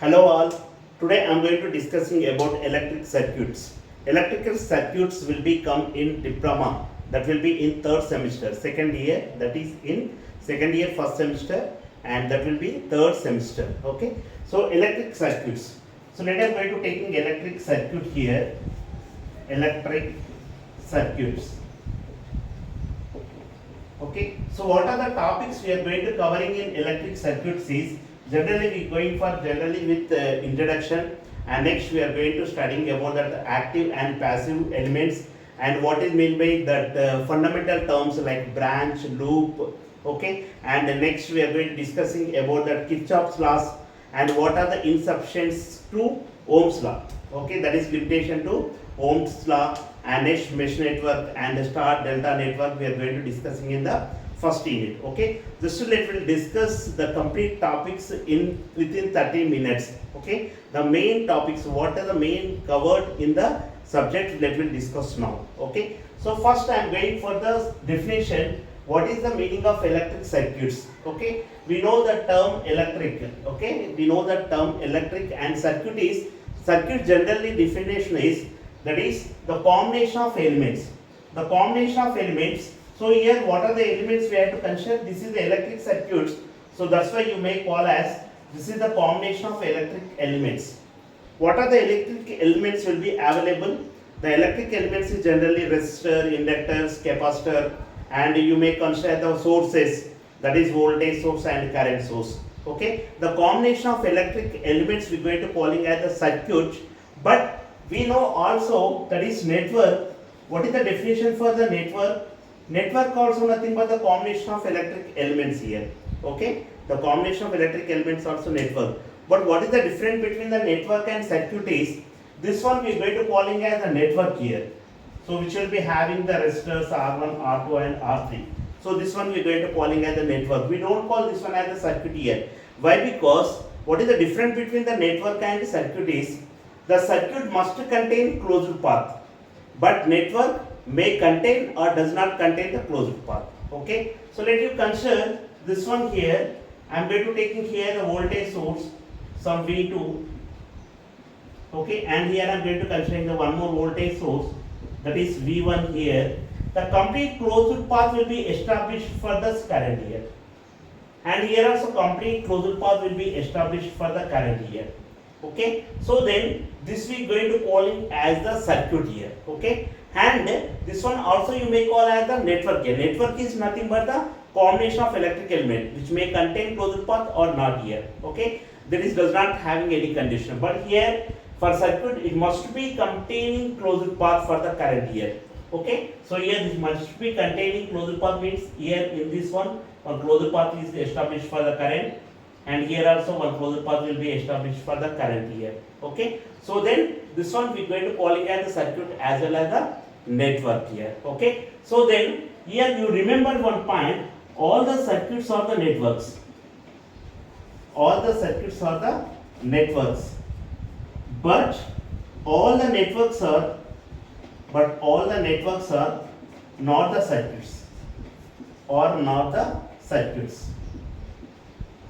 Hello all. Today I am going to discussing about electric circuits. Electrical circuits will be come in diploma. That will be in third semester, second year. That is in second year first semester, and that will be third semester. Okay. So electric circuits. So let us going to taking electric circuit here. Electric circuits. Okay. So what are the topics we are going to covering in electric circuits is generally we going for generally with introduction, and next we are going to studying about that active and passive elements and what is meant by that fundamental terms like branch, loop. Okay, and next we are going to discussing about that Kirchhoff's laws and what are the exceptions to Ohm's law. Okay, that is limitation to Ohm's law, and next mesh network and star delta network we are going to discussing in the first unit. Okay, this will let will discuss the complete topics in within 30 minutes. Okay, the main topics, what are the main covered in the subject, let will discuss now. Okay, so first I am going for the definition. What is the meaning of electric circuits? Okay, we know the term electric. Okay, we know the term electric, and circuit generally definition is that is the combination of elements. The combination of elements. So here what are the elements we have to consider? This is the electric circuits. So that's why you may call as this is the combination of electric elements. What are the electric elements will be available? The electric elements is generally resistor, inductors, capacitor, and you may consider the sources, that is voltage source and current source. Okay, the combination of electric elements we are going to calling as the circuit, but we know also that is network. What is the definition for the network? Network also nothing but the combination of electric elements here. Okay, the combination of electric elements also network. But what is the difference between the network and circuit is this one we are going to calling as a network here. So which will be having the resistors R1, R2 and R3. So this one we are going to calling as a network. We don't call this one as a circuit here. Why? Because what is the difference between the network and circuit is the circuit must contain closed path, but network may contain or does not contain the closed path. Okay, so let you consider this one here. I am going to taking here the voltage source, some V2. Okay, and here I am going to considering the one more voltage source, that is V1 here. The complete closed path will be established for this current here, and here also complete closed path will be established for the current here. Okay, so then this we going to calling as the circuit here. Okay, and this one also you may call as the network here. Network is nothing but the combination of electric element which may contain closed path or not here. Okay, that is does not having any condition, but here for circuit it must be containing closed path for the current here. Okay, so here this must be containing closed path means here in this one closed path is established for the current, and here also one closed path will be established for the current here. Okay, so then this one we are going to calling as the circuit as well as the network here. Okay, so then here you remember one point, all the circuits are the networks. All the circuits are the networks, but all the networks are not the circuits, or not the circuits.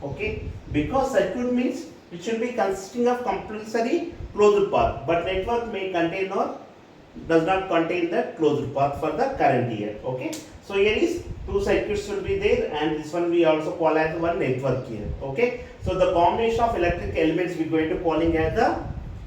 Okay, because circuit means it should be consisting of compulsory closed path, but network may contain or does not contain the closed path for the current here. Okay, so here is two circuits will be there, and this one we also call as one network here. Okay, so the combination of electric elements we are going to calling as the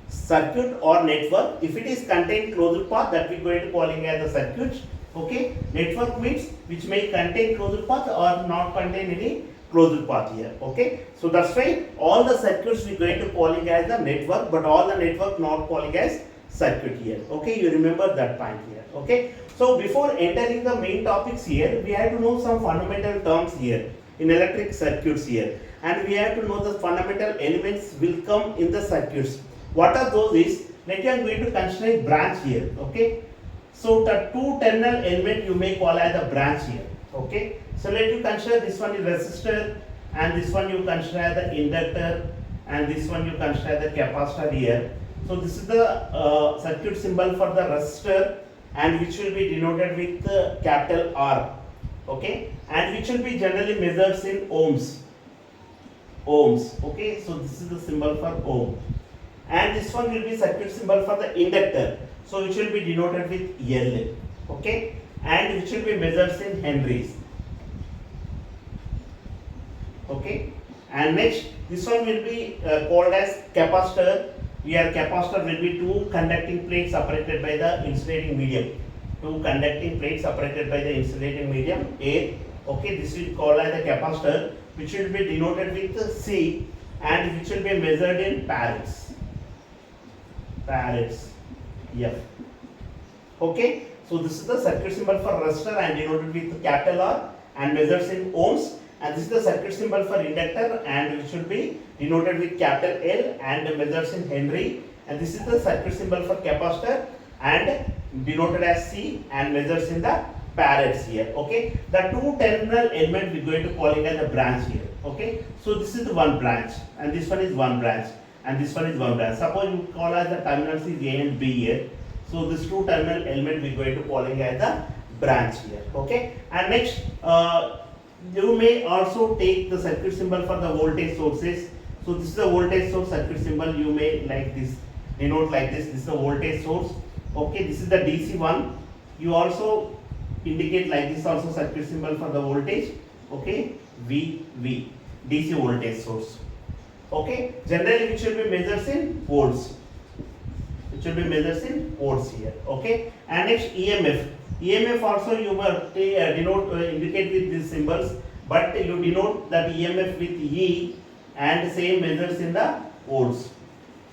circuit or network. If it is contain closed path, that we are going to calling as the circuit. Okay, network means which may contain closed path or not contain any closed path here. Okay, so that's why all the circuits we are going to calling as the network, but all the network not calling as circuit here. Okay, you remember that point here. Okay, so before entering the main topics here, we have to know some fundamental terms here in electric circuits here, and we have to know the fundamental elements will come in the circuits. What are those is, let you are going to consider branch here. Okay, so the two terminal element you may call as the branch here. Okay, so let you consider this one is resistor, and this one you consider the inductor, and this one you consider the capacitor here. So this is the circuit symbol for the resistor, and which will be denoted with capital R. Okay, and which will be generally measured in ohms. ohms. Okay, so this is the symbol for ohm. And this one will be circuit symbol for the inductor, so which will be denoted with L. Okay, and which will be measured in henries. Okay, and next this one will be called as capacitor. Here capacitor will be two conducting plates separated by the insulating medium. Two conducting plates separated by the insulating medium air. Okay, this will called as the capacitor, which will be denoted with C, and which will be measured in farads. Farads. F. Okay, so this is the circuit symbol for resistor and denoted with capital R and measures in ohms. And this is the circuit symbol for inductor and which should be denoted with capital L and measures in Henry. And this is the circuit symbol for capacitor and denoted as C and measures in the farads here. Okay, the two terminal element we are going to call it as a branch here. Okay, so this is the one branch and this one is one branch and this one is one branch. Suppose you call as the terminals is A and B here. So this two terminal element we are going to call it as the branch here. Okay, and next you may also take the circuit symbol for the voltage sources. So this is the voltage source circuit symbol. You may like this, denote like this. This is the voltage source. Okay, this is the DC one. You also indicate like this also circuit symbol for the voltage. Okay, VV, DC voltage source. Okay, generally which will be measured in volts. Which will be measured in volts here. Okay, and next EMF. EMF also you must indicate with these symbols, but you denote that EMF with E and same measures in the volts.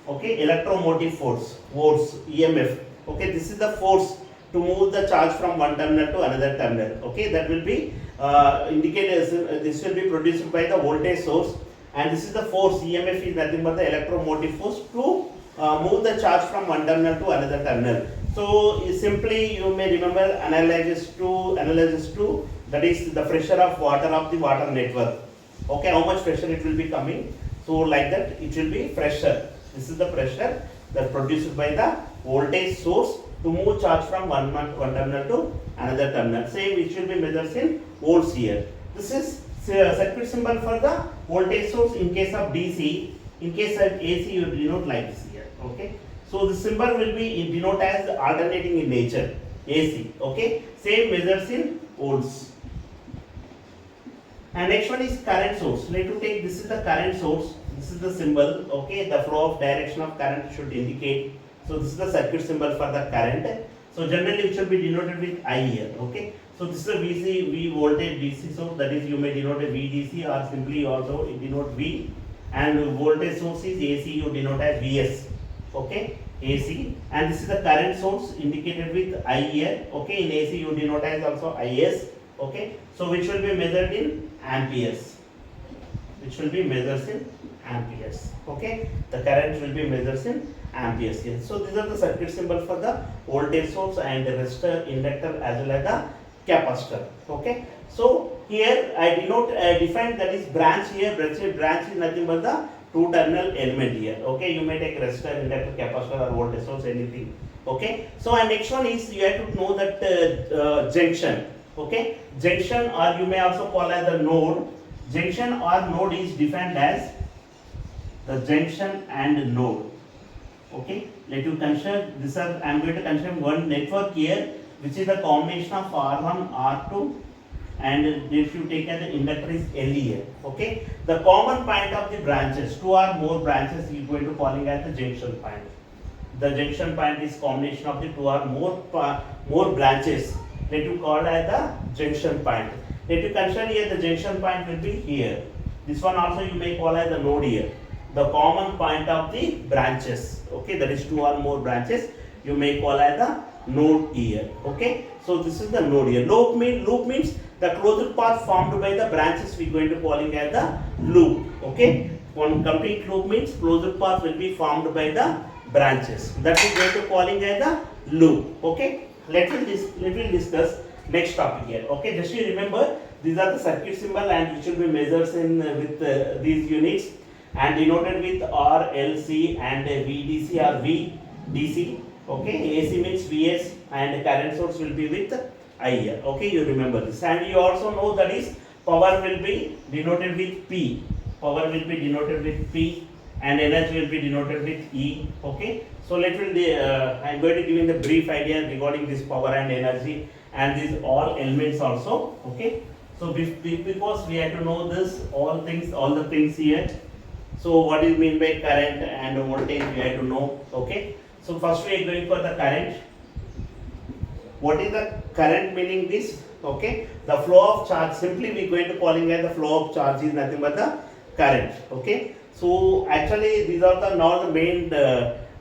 Okay, electromotive force, volts, EMF. Okay, this is the force to move the charge from one terminal to another terminal. Okay, that will be indicated as this will be produced by the voltage source, and this is the force. EMF is nothing but the electromotive force to move the charge from one terminal to another terminal. So simply you may remember analysis to that is the pressure of the water network. Okay, how much pressure it will be coming. So like that it will be pressure. This is the pressure that produced by the voltage source to move charge from one terminal to another terminal. Same it will be measured in volts here. This is circuit symbol for the voltage source in case of DC. In case of AC you denote like this here. Okay. So the symbol will be denoted as alternating in nature, AC. Okay, same measures in volts. And next one is current source. Let us take this is the current source. This is the symbol. Okay, the flow of direction of current should indicate. So this is the circuit symbol for the current. So generally it should be denoted with I here. Okay, so this is the V voltage DC source. That is you may denote a VDC or simply also denote V. And voltage source is AC. You denote as VS. Okay, AC, and this is the current source indicated with I here. Okay, in AC you denote as also IS. Okay, so which will be measured in amperes. Which will be measured in amperes. Okay, the current will be measured in amperes here. So these are the circuit symbol for the voltage source and resistor, inductor as well as the capacitor. Okay, so here I denote define that is branch here. Branch is nothing but the two terminal element here. Okay, you may take resistor, inductor, capacitor or voltage source, anything. Okay, so and next one is you have to know that junction. Okay, junction or you may also call as the node. Junction or node is defined as the junction and node. Okay, let you consider this. I am going to consider one network here, which is the combination of R1, R2. And if you take as the inductor is L here. Okay, the common point of the branches, two or more branches, you are going to calling as the junction point. The junction point is combination of the two or more branches. Let you call as the junction point. Let you consider here the junction point will be here. This one also you may call as the node here. The common point of the branches. Okay, that is two or more branches. You may call as the node here. Okay, so this is the node here. Loop means the closed path formed by the branches. We are going to calling as the loop. Okay, one complete loop means closed path will be formed by the branches. That we are going to calling as the loop. Okay, let me discuss next topic here. Okay, just you remember these are the circuit symbol and which will be measures in with these units and denoted with R, L, C and VDC or VDC. Okay, AC means VS and current source will be with I here. Okay, you remember this, and you also know that is power will be denoted with P. power will be denoted with P, and energy will be denoted with E. Okay, so I am going to give you the brief idea regarding this power and energy and these all elements also. Okay, so because we have to know this all the things here. So what is mean by current and voltage we have to know. Okay, so first we are going for the current. What is the current meaning this? Okay, the flow of charge, simply we are going to calling as the flow of charge is nothing but the current. Okay, so actually these are now the main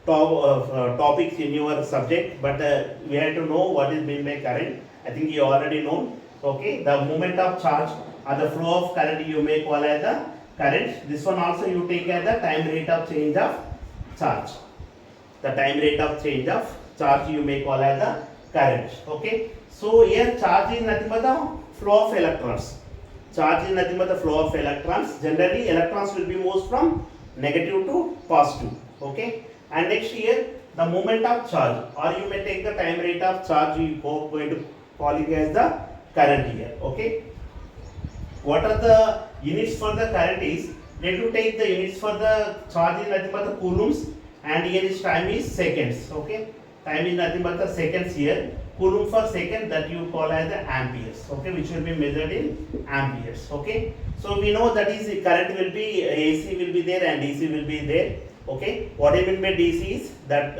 topics in your subject, but we have to know what is meant by current. I think you already know. Okay, the movement of charge or the flow of current you may call as the current. This one also you take as the time rate of change of charge. The time rate of change of charge you may call as the current. Okay, so here charge is nothing but the flow of electrons. Charge is nothing but the flow of electrons. Generally electrons will be moved from negative to positive. Okay, and next here the movement of charge, or you may take the time rate of charge, you going to call it as the current here. Okay, what are the units for the current is, need to take the units for the charge is nothing but the coulombs, and here is time is seconds. Okay, time is nothing but the seconds here. Coulomb for second, that you call as the amperes. Okay, which will be measured in amperes. Okay, so we know that is the current will be AC will be there and DC will be there. Okay, what I mean by DC is that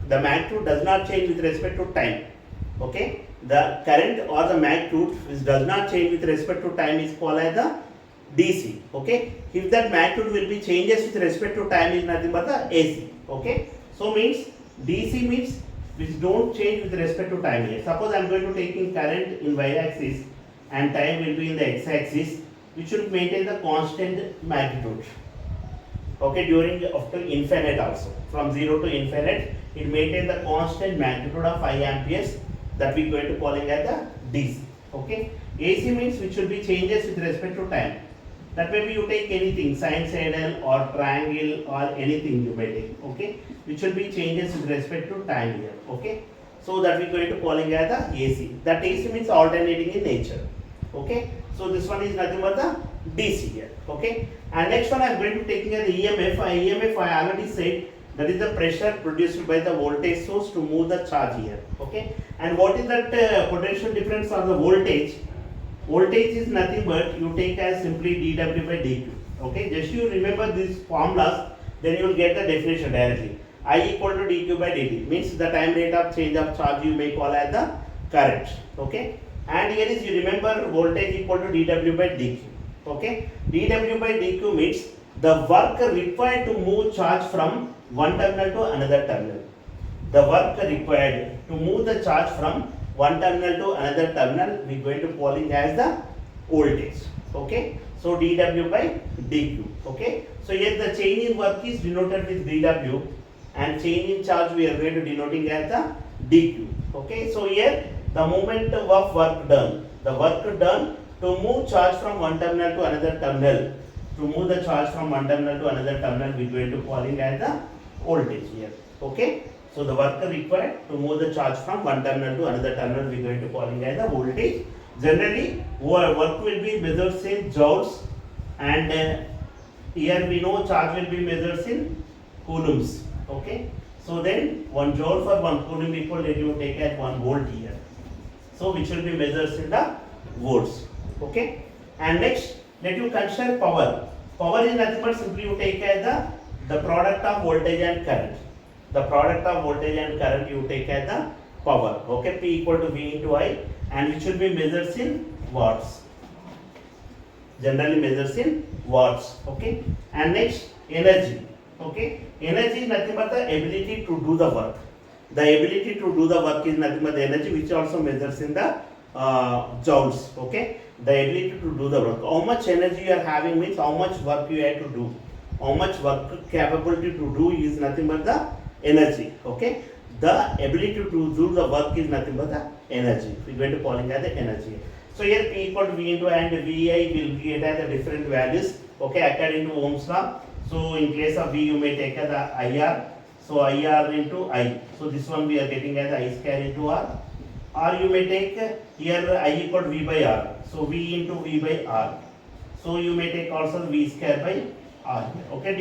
the magnitude does not change with respect to time. Okay, the current or the magnitude which does not change with respect to time is called as the DC. Okay, if that magnitude will be changes with respect to time is nothing but the AC. Okay, so means DC means which don't change with respect to time here. Suppose I am going to taking current in y-axis and time will be in the x-axis, which will maintain the constant magnitude. Okay, during up to infinite also, from 0 to infinite, it maintains the constant magnitude of 5 amperes, that we are going to calling as the DC. Okay, AC means which will be changes with respect to time. That may be you take anything, sinusoidal or triangle or anything you may take. Okay, which will be changes with respect to time here. Okay, so that we are going to calling as the AC. That AC means alternating in nature. Okay, so this one is nothing but the DC here. Okay, and next one I am going to taking as the EMF. EMF I already said, that is the pressure produced by the voltage source to move the charge here. Okay, and what is that potential difference or the voltage? Voltage is nothing but you take as simply dW by dQ. Okay, just you remember these formulas, then you will get the definition directly. I equal to dQ by dt means the time rate of change of charge you may call as the current. Okay, and here is you remember voltage equal to dW by dQ. Okay, dW by dQ means the work required to move charge from one terminal to another terminal. The work required to move the charge from one terminal to another terminal, we are going to calling as the voltage. Okay, so dW by dQ. Okay, so here the change in work is denoted with dW, and change in charge we are going to denoting as the dQ. Okay, so here the moment of work done, the work done to move charge from one terminal to another terminal, to move the charge from one terminal to another terminal, we are going to calling as the voltage here. Okay, so the work required to move the charge from one terminal to another terminal, we are going to calling as the voltage. Generally work will be measured in joules, and here we know charge will be measured in coulombs. Okay, so then 1 joule for 1 coulomb equal, let you take as 1 volt here, so which will be measured in the volts. Okay, and next let you consider power. Power is nothing but simply you take as the product of voltage and current. The product of voltage and current you take as the power. Okay, P equal to V into I, and which will be measured in watts. Generally measures in watts. Okay, and next energy. Okay, energy is nothing but the ability to do the work. The ability to do the work is nothing but the energy, which also measures in the joules. Okay, the ability to do the work. How much energy you are having means how much work you have to do. How much work capability to do is nothing but the energy. Okay, the ability to do the work is nothing but the energy. We are going to calling as the energy. So here P equal to V into I, and VI will get as the different values. Okay, according to Ohm's law. So in place of V you may take as the IR. So IR into I. So this one we are getting as I square into R. Or you may take here I equal to V by R. So V into V by R. So you may take also V square by R here. Okay,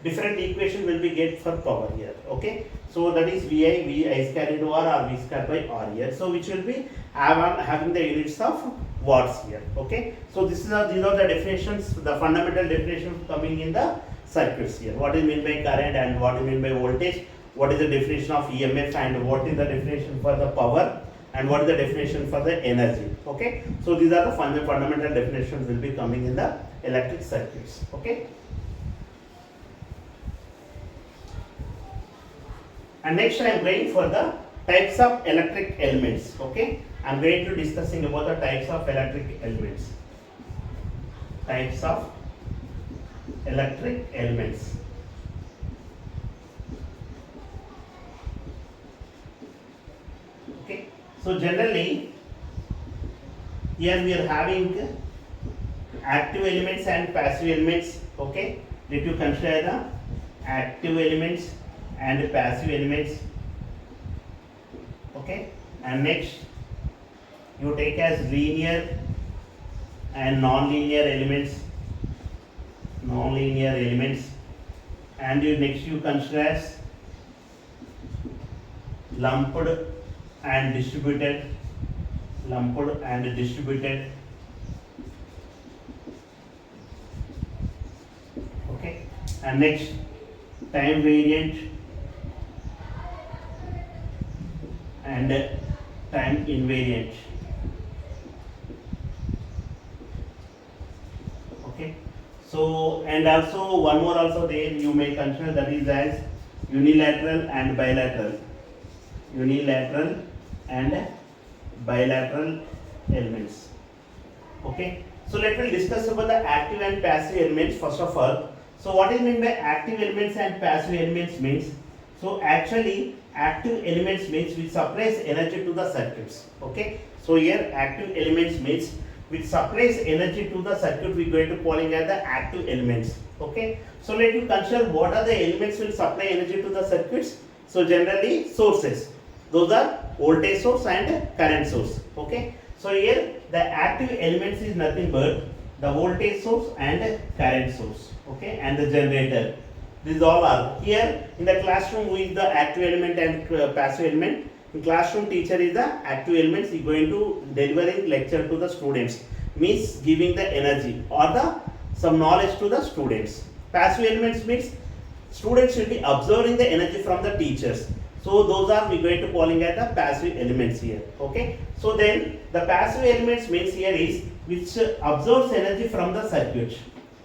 different equation will be get for power here. Okay, so that is VI square into R or V square by R here. So which will be having the units of watts here. Okay, so these are the definitions, the fundamental definitions coming in the circuits here. What is mean by current and what is mean by voltage? What is the definition of EMF and what is the definition for the power? And what is the definition for the energy? Okay, so these are the fundamental definitions will be coming in the electric circuits. Okay, and next I am going for the types of electric elements. Okay, I am going to discussing about the types of electric elements. Types of electric elements. Okay, so generally here we are having active elements and passive elements. Okay, let you consider the active elements and passive elements. Okay, and next you take as linear and non-linear elements. Non-linear elements, and next you consider as lumped and distributed. Lumped and distributed. Okay, and next time variant and time invariant. Okay, so and also one more also there you may consider, that is as unilateral and bilateral. Unilateral and bilateral elements. Okay, so let me discuss about the active and passive elements first of all. So what is meant by active elements and passive elements means, so actually active elements means which supplies energy to the circuits. Okay, so here active elements means which supplies energy to the circuit, we are going to calling as the active elements. Okay, so let you consider what are the elements will supply energy to the circuits. So generally sources, those are voltage source and current source. Okay, so here the active elements is nothing but the voltage source and current source. Okay, and the generator. These all are here in the classroom with the active element and passive element. In classroom, teacher is the active elements. He going to delivering lecture to the students, means giving the energy or the some knowledge to the students. Passive elements means students will be absorbing the energy from the teachers. So those are we going to calling as the passive elements here. Okay, so then the passive elements means here is which absorbs energy from the circuit.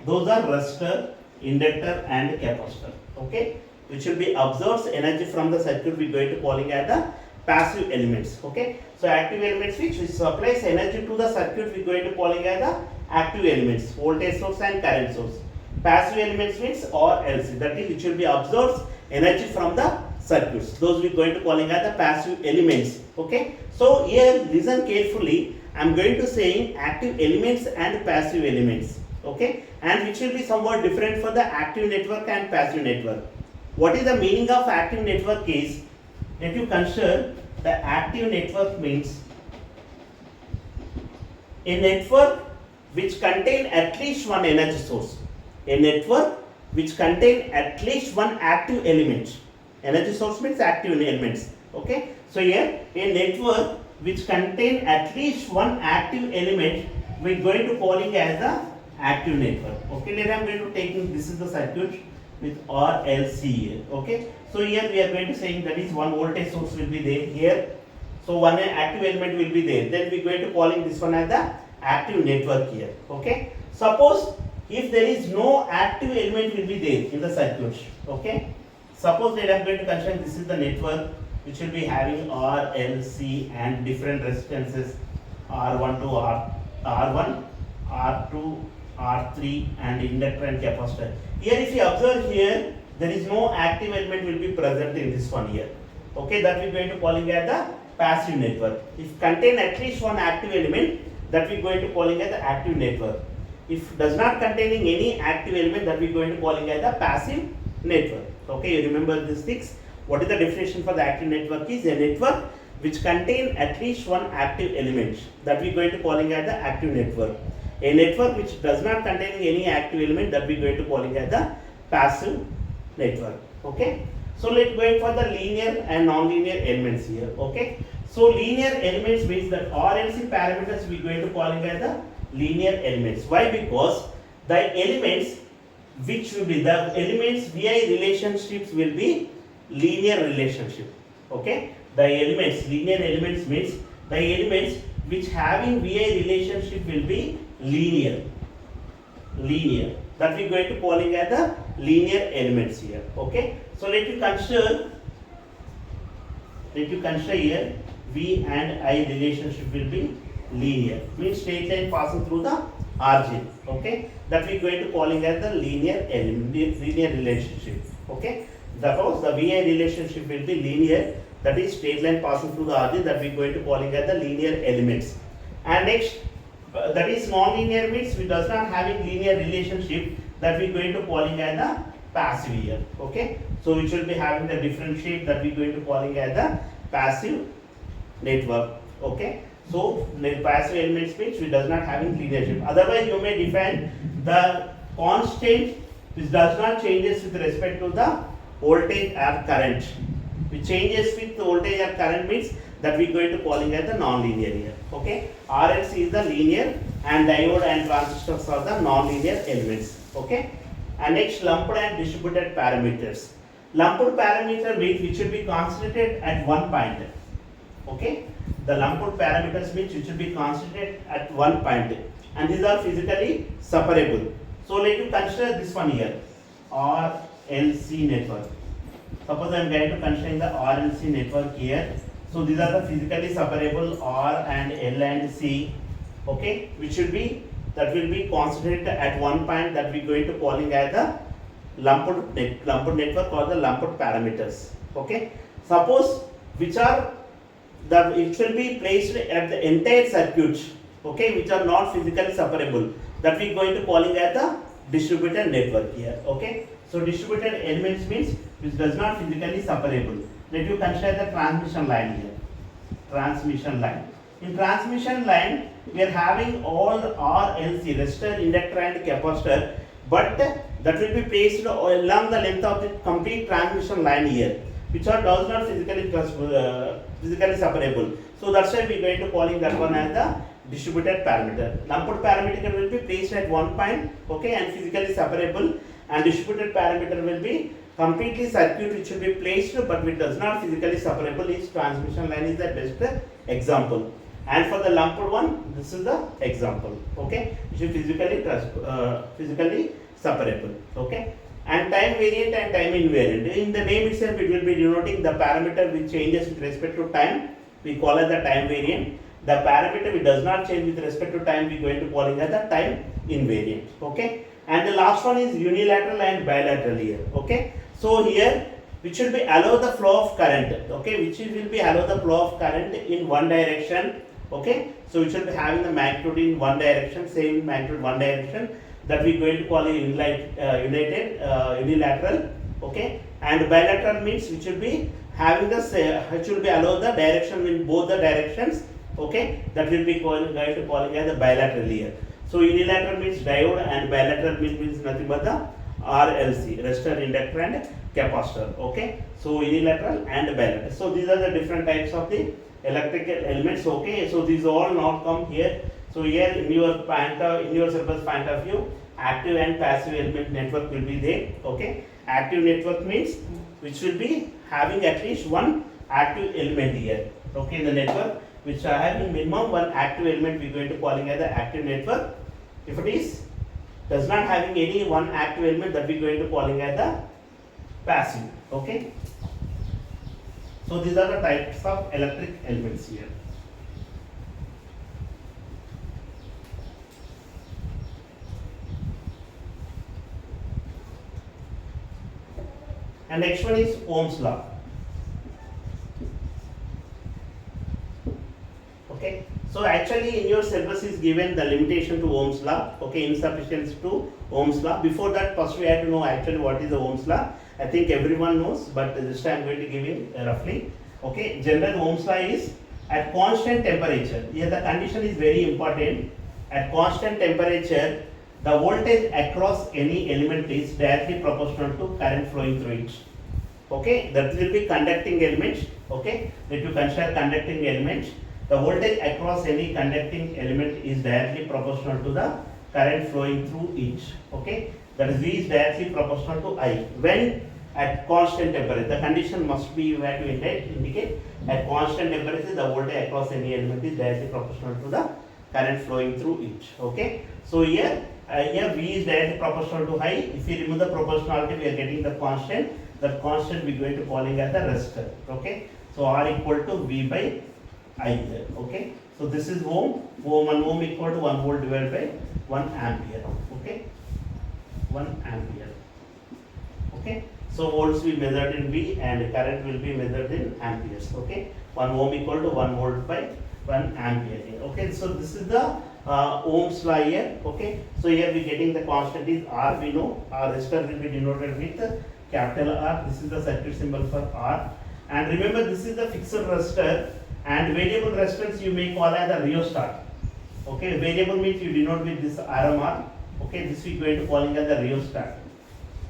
Those are resistor, inductor and capacitor. Okay, which will be absorbs energy from the circuit, we are going to calling as the passive elements. Okay, so active elements which supplies energy to the circuit, we are going to calling as the active elements, voltage source and current source. Passive elements means or else, that is which will be absorbs energy from the circuits. Those we are going to calling as the passive elements. Okay, so here listen carefully. I am going to saying active elements and passive elements. Okay, and which will be somewhat different for the active network and passive network. What is the meaning of active network is, if you consider the active network means a network which contain at least one energy source. A network which contain at least one active element. Energy source means active elements. Okay, so here a network which contain at least one active element, we are going to calling as the active network. Okay, then I am going to take this is the circuit with RLC here. Okay, so here we are going to saying that is one voltage source will be there here. So one active element will be there. Then we are going to calling this one as the active network here. Okay, suppose if there is no active element will be there in the circuit. Okay, suppose that I am going to consider this is the network which will be having RLC and different resistances R1 to R1, R2, R3 and inductor and capacitor. Here if you observe here, there is no active element will be present in this one here. Okay, that we are going to calling as the passive network. If contain at least one active element, that we are going to calling as the active network. If does not containing any active element, that we are going to calling as the passive network. Okay, you remember these things. What is the definition for the active network is a network which contain at least one active element, that we are going to calling as the active network. a network which does not contain any active element, that we are going to calling as the passive network. Okay. So let's go for the linear and non-linear elements here. Okay. So linear elements means that RLC parameters we are going to calling as the linear elements. Why? Because the elements which will be the elements VI relationships will be linear relationship. Okay. The elements, linear elements means the elements which having VI relationship will be linear. That we are going to calling as the linear elements here. Okay. So let you consider here V and I relationship will be linear, means straight line passing through the origin. Okay. That we are going to calling as the linear element, linear relationship. Okay. Suppose the VI relationship will be linear, that is straight line passing through the origin, that we are going to calling as the linear elements. And next, that is non-linear means we does not having linear relationship, that we are going to calling as the passive here. Okay. So which will be having the different shape, that we are going to calling as the passive network. Okay. So passive elements means we does not having linear shape. Otherwise you may define the constant which does not changes with respect to the voltage or current. Which changes with the voltage or current means that we are going to calling as the non-linear here. Okay. RLC is the linear and diode and transistors are the non-linear elements. Okay. And next, lumped and distributed parameters. Lumped parameter means which will be concentrated at one point. Okay. The lumped parameters means which will be concentrated at one point, and these are physically separable. So let you consider this one here, RLC network. Suppose I am going to consider the RLC network here. So these are the physically separable R and L and C. Okay, which will be concentrated at one point, that we are going to calling as the lumped network or the lumped parameters. Okay. Suppose which are it will be placed at the entire circuit, okay, which are not physically separable, that we are going to calling as the distributed network here. Okay. So distributed elements means which does not physically separable. Let you consider the transmission line here. Transmission line. In transmission line, we are having all RLC, resistor, inductor and capacitor, but that will be placed along the length of the complete transmission line here, which are does not physically separable. So that's why we are going to calling that one as the distributed parameter. Lumped parameter will be placed at one point, okay, and physically separable, and distributed parameter will be completely circuit which will be placed but which does not physically separable. Is transmission line is the best example. And for the lumped one, this is the example. Okay, which is physically separable. Okay. And time variant and time invariant. In the name itself, it will be denoting the parameter which changes with respect to time. We call it the time variant. The parameter which does not change with respect to time, we are going to call it as the time invariant. Okay. And the last one is unilateral and bilateral here. Okay. So here, which will be allow the flow of current. Okay. Which will be allow the flow of current in one direction. Okay. So which will be having the magnitude in one direction, same magnitude one direction. That we are going to call it unilateral. Okay. And bilateral means which will be having the which will be allow the direction in both the directions. Okay. That will be going to calling as the bilateral here. So unilateral means diode and bilateral means nothing but the RLC, resistor, inductor and capacitor. Okay. So unilateral and bilateral. So these are the different types of the electrical elements. Okay. So these all not come here. So here in your syllabus point of view, active and passive element network will be there. Okay. Active network means which will be having at least one active element here. Okay, in the network which are having minimum one active element, we are going to calling as the active network. If it is does not having any one active element, that we are going to calling as the passive. Okay. So these are the types of electric elements here. And next one is Ohm's law. Okay. So actually in your syllabus is given the limitation to Ohm's law. Okay, insufficiency to Ohm's law. Before that, first we have to know actually what is the Ohm's law. I think everyone knows, but this time I am going to give it roughly. Okay, general Ohm's law is at constant temperature. Here the condition is very important. at constant temperature, the voltage across any element is directly proportional to current flowing through it. Okay, that will be conducting elements. Okay, let you consider conducting elements. The voltage across any conducting element is directly proportional to the current flowing through it. Okay, that is V is directly proportional to I when at constant temperature. The condition must be you have to indicate at constant temperature the voltage across any element is directly proportional to the current flowing through it. Okay, so here V is directly proportional to I. If we remove the proportionality, we are getting the constant. That constant we are going to calling as the resistor. Okay, so R equal to V by I here. Okay, so this is ohm. 1 ohm equal to 1 volt divided by 1 ampere. Okay, 1 ampere. Okay, so volts will be measured in V and current will be measured in amperes. Okay, 1 ohm equal to 1 volt by 1 ampere here. Okay, so this is the Ohm's law here. Okay, so here we getting the constant is R. We know our resistor will be denoted with capital R. This is the circuit symbol for R. And remember, this is the fixed resistor, and variable resistance you may call as the rheostat. Okay, variable means you denote with this RMR. Okay, this we going to calling as the rheostat.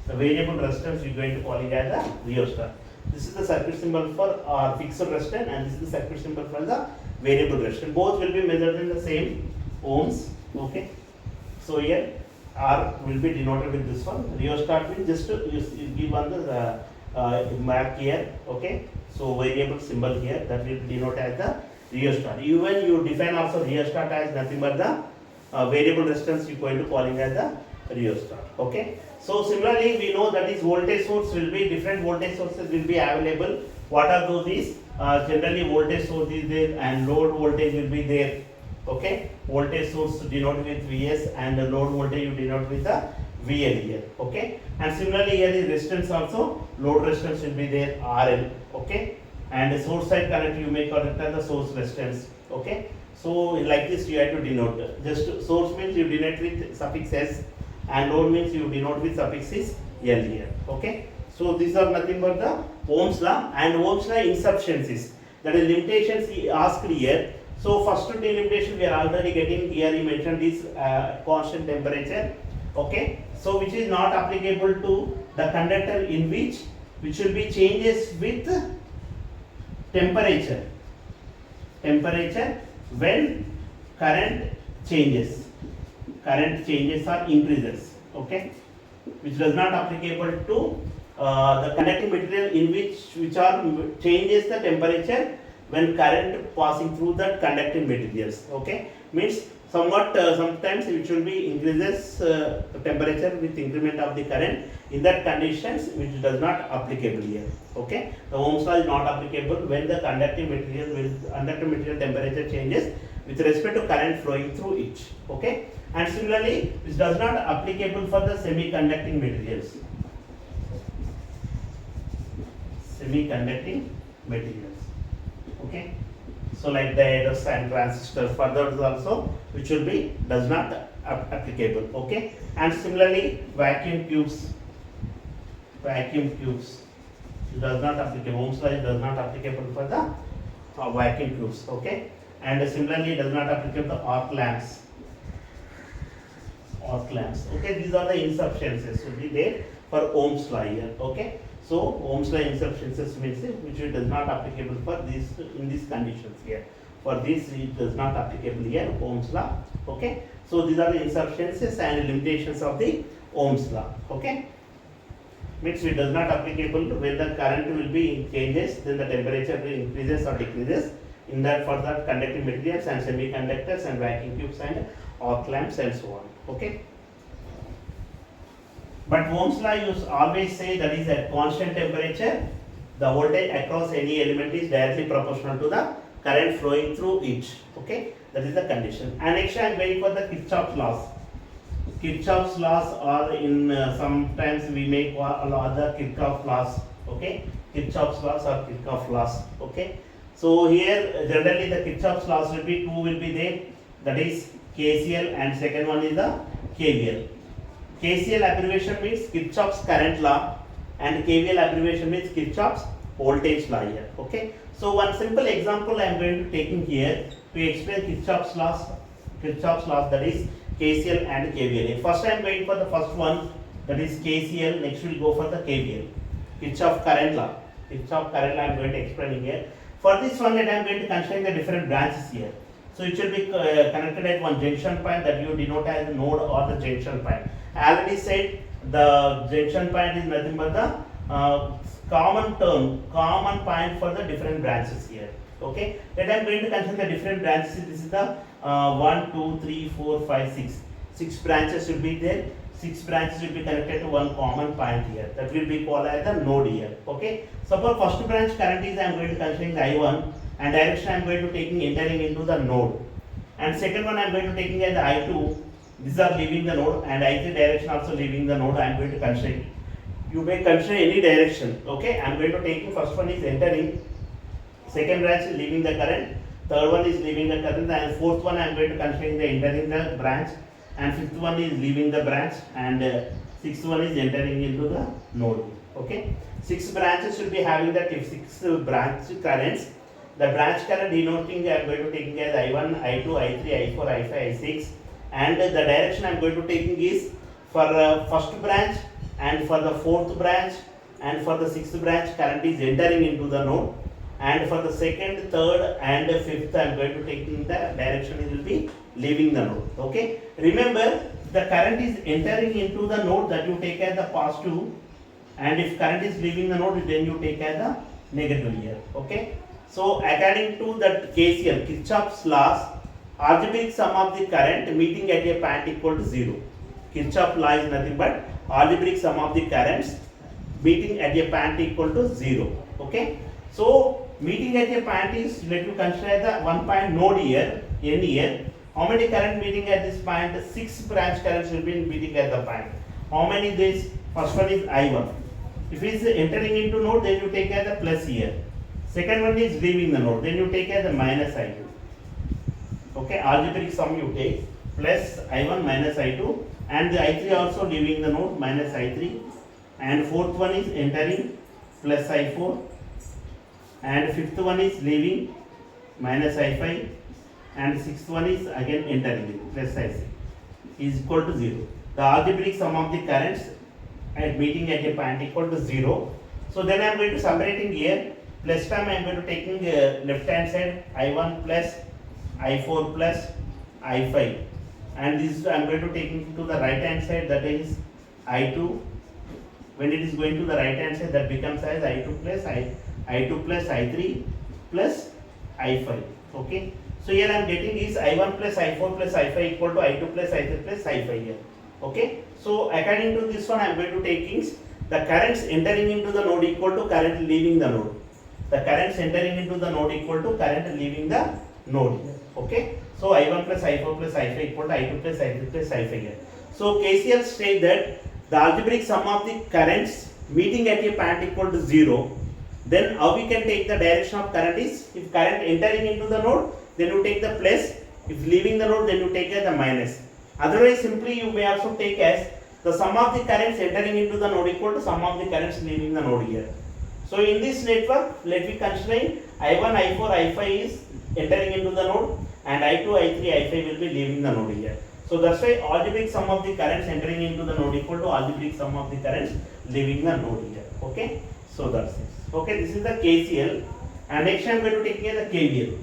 The variable resistance we going to calling as the rheostat. This is the circuit symbol for our fixed resistor, and this is the circuit symbol for the variable resistor. Both will be measured in the same ohms. Okay, so here R will be denoted with this one. Rheostat means just to give on the mark here. Okay, so variable symbol here that will denote as the rheostat. Even you define also rheostat as nothing but the variable resistance you going to calling as the rheostat. Okay, so similarly we know that is voltage source will be different voltage sources will be available. What are those is generally voltage source is there and load voltage will be there. Okay, voltage source denoted with Vs and the load voltage you denote with the VL here. Okay, and similarly here is resistance also, load resistance will be there RL. Okay, and the source side current you may call it as the source resistance. Okay, so like this you have to denote. Just source means you denote with suffix S and load means you denote with suffix is L here. Okay, so these are nothing but the Ohm's law, and Ohm's law insufficiencies, that is limitations he asked here. So first delimitation we are already getting here. He mentioned this constant temperature. Okay, so which is not applicable to the conductor in which will be changes with temperature. Temperature when current changes or increases. Okay, which does not applicable to the conducting material in which are changes the temperature when current passing through that conducting materials. Okay, means somewhat sometimes which will be increases temperature with increment of the current. In that conditions which does not applicable here. Okay, the Ohm's law is not applicable when the conducting material temperature changes with respect to current flowing through it. Okay, and similarly this does not applicable for the semiconducting materials. Semiconducting materials. Okay, so like diodes and transistors, further also which will be does not applicable. Okay, and similarly vacuum tubes does not applicable. Ohm's law does not applicable for the vacuum tubes. Okay, and similarly does not applicable to arc lamps. Okay, these are the insufficiencies will be there for Ohm's law here. Okay, so Ohm's law insufficiencies means which does not applicable for this in these conditions here. For this it does not applicable here Ohm's law. Okay, so these are the insufficiencies and limitations of the Ohm's law. Okay, means it does not applicable when the current will be changes, then the temperature will increases or decreases. In that for the conducting materials and semiconductors and vacuum tubes and arc lamps and so on. Okay. But Ohm's law you always say that is at constant temperature, the voltage across any element is directly proportional to the current flowing through it. Okay, that is the condition. And next I am going for the Kirchhoff's laws. Kirchhoff's laws are in sometimes we may call other Kirchhoff laws. Okay, Kirchhoff's laws or Kirchhoff laws. Okay, so here generally the Kirchhoff's laws will be two will be there. That is KCL and second one is the KVL. KCL abbreviation means Kirchhoff's current law and KVL abbreviation means Kirchhoff's voltage law here. Okay, so one simple example I am going to take in here to explain Kirchhoff's laws Kirchhoff's laws, that is KCL and KVL. First I am going for the first one, that is KCL. Next we will go for the KVL. Kirchhoff current law. Kirchhoff current law I am going to explain here. For this one, that I am going to consider the different branches here. So it should be connected at one junction point that you denote as the node or the junction point. I already said the junction point is nothing but the common point for the different branches here. Okay, that I am going to consider the different branches. This is the 1, 2, 3, 4, 5, 6. 6 branches should be there. 6 branches will be connected to one common point here. That will be called as the node here. Okay. Suppose first branch current is I am going to consider the I1 and direction I am going to taking entering into the node. And second one I am going to taking as the I2. These are leaving the node, and I3 direction also leaving the node. I am going to consider. You may consider any direction. Okay. I am going to taking first one is entering. Second branch is leaving the current. Third one is leaving the current, and fourth one I am going to consider the entering the branch. And fifth one is leaving the branch, and sixth one is entering into the node. Okay, 6 branches should be having that. If 6 branch currents, the branch current denoting I am going to taking as I1, I2, I3, I4, I5, I6, and the direction I am going to taking is for first branch, and for the fourth branch, and for the sixth branch current is entering into the node, and for the second, third, and fifth I am going to taking the direction it will be leaving the node. Okay, remember the current is entering into the node, that you take as the positive, and if current is leaving the node, then you take as the negative here. Okay, so according to that KCL, Kirchhoff's laws, algebraic sum of the current meeting at a point equal to 0. Kirchhoff's law is nothing but algebraic sum of the currents meeting at a point equal to 0. Okay, so meeting at a point is, let you consider the one point node here, n here. How many current meeting at this point? 6 branch currents will be meeting at the point. How many this? First one is I1. If it is entering into node, then you take as the plus here. Second one is leaving the node, then you take as the minus I2. Okay, algebraic sum you take plus I1 minus I2, and the I3 also leaving the node, minus I3, and fourth one is entering, plus I4, and fifth one is leaving, minus I5, and sixth one is again entering, plus I6, is equal to 0. The algebraic sum of the currents at meeting at a point equal to 0. So then I am going to separating here, plus term I am going to taking left hand side I1 plus I4 plus I5, and this I am going to taking to the right hand side, that is I2. When it is going to the right hand side, that becomes as I2 plus I2 plus I3 plus I5. Okay, so here I am getting is I1 plus I4 plus I5 equal to I2 plus I3 plus I5 here. Okay, so according to this one I am going to taking the currents entering into the node equal to current leaving the node. The currents entering into the node equal to current leaving the node. Okay, so I1 plus I4 plus I5 equal to I2 plus I3 plus I5 here. So KCL state that the algebraic sum of the currents meeting at a point equal to 0. Then how we can take the direction of current is, if current entering into the node, then you take the plus. If leaving the node, then you take as the minus. Otherwise, simply you may also take as the sum of the currents entering into the node equal to sum of the currents leaving the node here. So in this network, let me consider I1, I4, I5 is entering into the node, and I2, I3, I5 will be leaving the node here. So that's why algebraic sum of the currents entering into the node equal to algebraic sum of the currents leaving the node here. Okay, so that's it. Okay, this is the KCL, and next I am going to take here the KVL.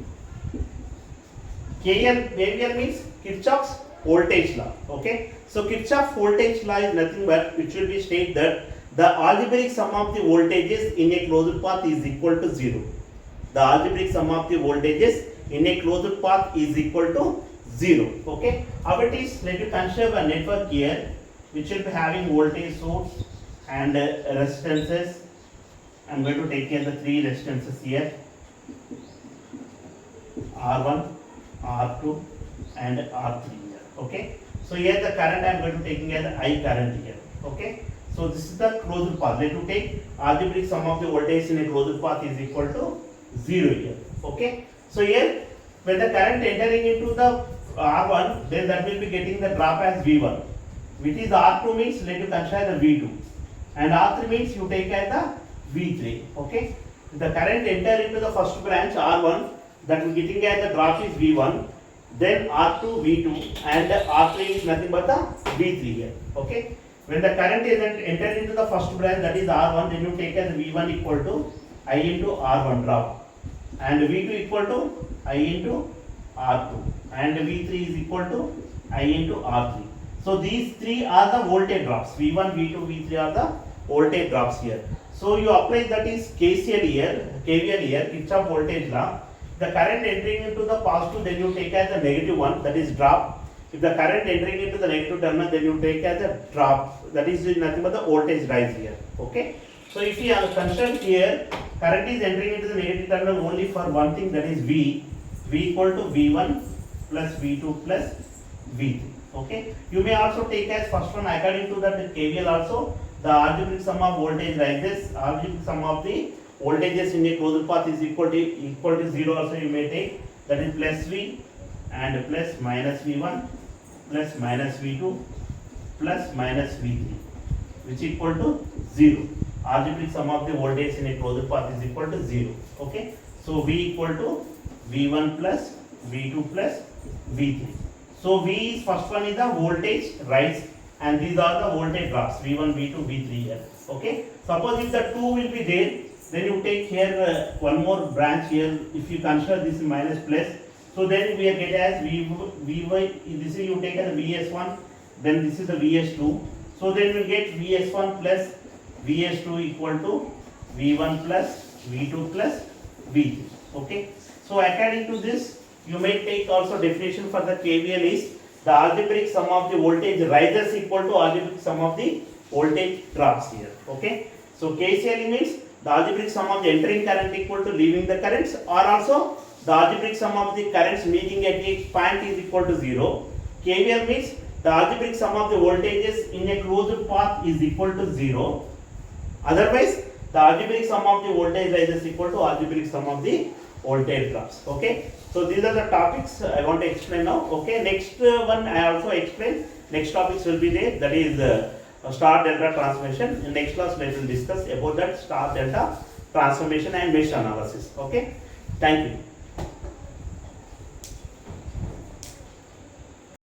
KVL means Kirchhoff's voltage law. Okay, so Kirchhoff's voltage law is nothing but, which will be state that the algebraic sum of the voltages in a closed path is equal to 0. The algebraic sum of the voltages in a closed path is equal to 0. Okay, how it is? Let you consider a network here, which will be having voltage source and resistances. I am going to take here the 3 resistances here, R1, R2, and R3 here. Okay, so here the current I am going to taking as I current here. Okay, so this is the closed path. Let you take algebraic sum of the voltage in a closed path is equal to 0 here. Okay, so here when the current entering into the R1, then that will be getting the drop as V1, which is R2 means let you consider the V2, and R3 means you take as the V3. Okay, the current enter into the first branch R1, that will getting as the drop is V1, then R2 V2, and R3 is nothing but the V3 here. Okay. When the current is entered into the first branch, that is R1, then you take as V1 equal to I into R1 drop, and V2 equal to I into R2, and V3 is equal to I into R3. So these three are the voltage drops. V1, V2, V3 are the voltage drops here. So you apply that is KCL here, KVL here, Kirchhoff voltage law. The current entering into the positive, then you take as the negative one, that is drop. If the current entering into the negative terminal, then you take as a drop, that is nothing but the voltage rise here. Okay. So if you are concerned here, current is entering into the negative terminal only for one thing, that is V equal to V1 plus V2 plus V3. Okay. You may also take as first one according to that KVL also, the algebraic sum of voltage rises, algebraic sum of the voltages in a closed path is equal to 0 also you may take, that is plus V and plus minus V1 plus minus V2 plus minus V3, which equal to 0. Algebraic sum of the voltage in a closed path is equal to 0. Okay. So V equal to V1 plus V2 plus V3. So V is first one is the voltage rise, and these are the voltage drops V1, V2, V3 here. Okay. Suppose if the 2 will be there, then you take here one more branch here. If you consider this minus plus, so then we get as Vy. This is you take as Vs1, then this is the Vs2. So then we get Vs1 plus Vs2 equal to V1 plus V2 plus V3. Okay. So according to this, you may take also definition for the KVL is the algebraic sum of the voltage rises equal to algebraic sum of the voltage drops here. Okay. So KCL means the algebraic sum of the entering current equal to leaving the currents, or also the algebraic sum of the currents meeting at each point is equal to 0. KVL means the algebraic sum of the voltages in a closed path is equal to 0. Otherwise, the algebraic sum of the voltage rises equal to algebraic sum of the voltage drops. Okay. So these are the topics I want to explain now. Okay. Next one I also explain. Next topics will be there. That is star delta transformation. In next class we will discuss about that star delta transformation and mesh analysis. Okay. Thank you.